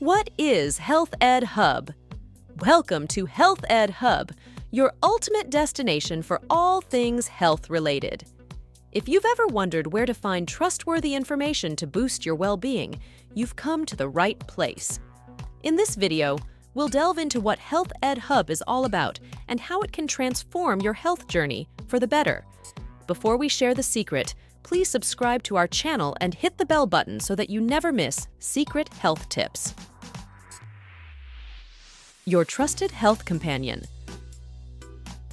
What is Health Ed Hub? Welcome to Health Ed Hub, your ultimate destination for all things health-related. If you've ever wondered where to find trustworthy information to boost your well-being, you've come to the right place. In this video, we'll delve into what Health Ed Hub is all about and how it can transform your health journey for the better. Before we share the secret, please subscribe to our channel and hit the bell button so that you never miss secret health tips. Your trusted health companion.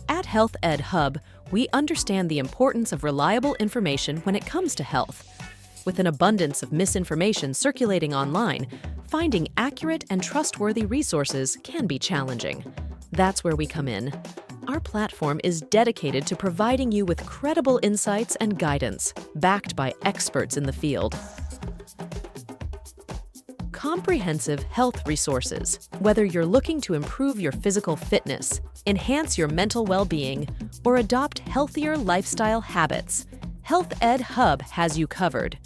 At Health Ed Hub, we understand the importance of reliable information when it comes to health. With an abundance of misinformation circulating online, finding accurate and trustworthy resources can be challenging. That's where we come in. Our platform is dedicated to providing you with credible insights and guidance, backed by experts in the field. Comprehensive health resources. Whether you're looking to improve your physical fitness, enhance your mental well-being, or adopt healthier lifestyle habits, Health Ed Hub has you covered.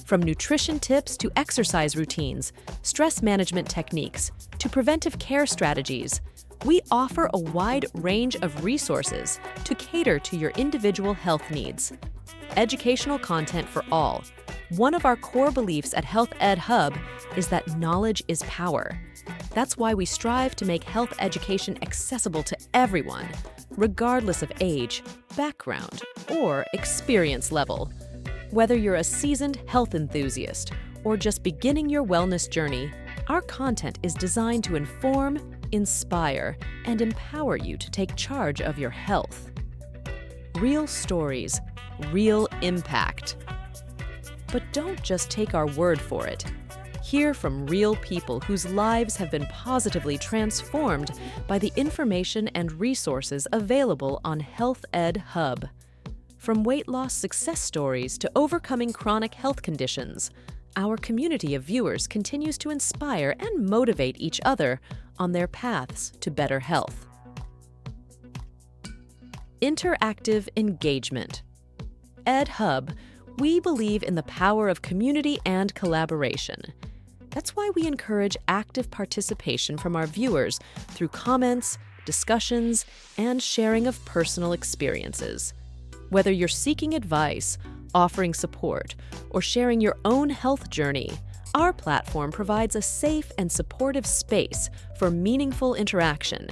From nutrition tips to exercise routines, stress management techniques, to preventive care strategies, we offer a wide range of resources to cater to your individual health needs. Educational content for all. One of our core beliefs at Health Ed Hub is that knowledge is power. That's why we strive to make health education accessible to everyone, regardless of age, background, or experience level. Whether you're a seasoned health enthusiast or just beginning your wellness journey, our content is designed to inform, inspire, and empower you to take charge of your health. Real stories, real impact. But don't just take our word for it. Hear from real people whose lives have been positively transformed by the information and resources available on Health Ed Hub. From weight loss success stories to overcoming chronic health conditions, our community of viewers continues to inspire and motivate each other on their paths to better health. Interactive engagement. Ed Hub, we believe in the power of community and collaboration. That's why we encourage active participation from our viewers through comments, discussions, and sharing of personal experiences. Whether you're seeking advice, offering support, or sharing your own health journey, our platform provides a safe and supportive space for meaningful interaction.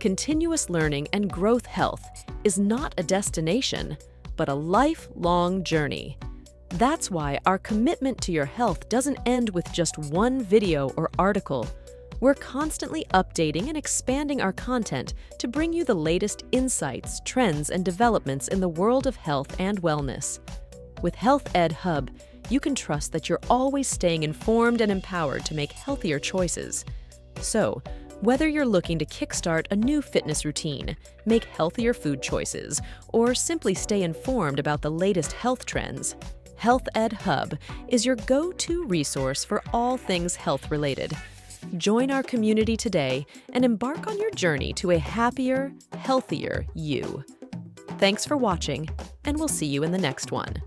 Continuous learning and growth health is not a destination, but a lifelong journey. That's why our commitment to your health doesn't end with just one video or article. We're constantly updating and expanding our content to bring you the latest insights, trends, and developments in the world of health and wellness. With Health Ed Hub, you can trust that you're always staying informed and empowered to make healthier choices. So, whether you're looking to kickstart a new fitness routine, make healthier food choices, or simply stay informed about the latest health trends, Health Ed Hub is your go-to resource for all things health-related. Join our community today and embark on your journey to a happier, healthier you. Thanks for watching, and we'll see you in the next one.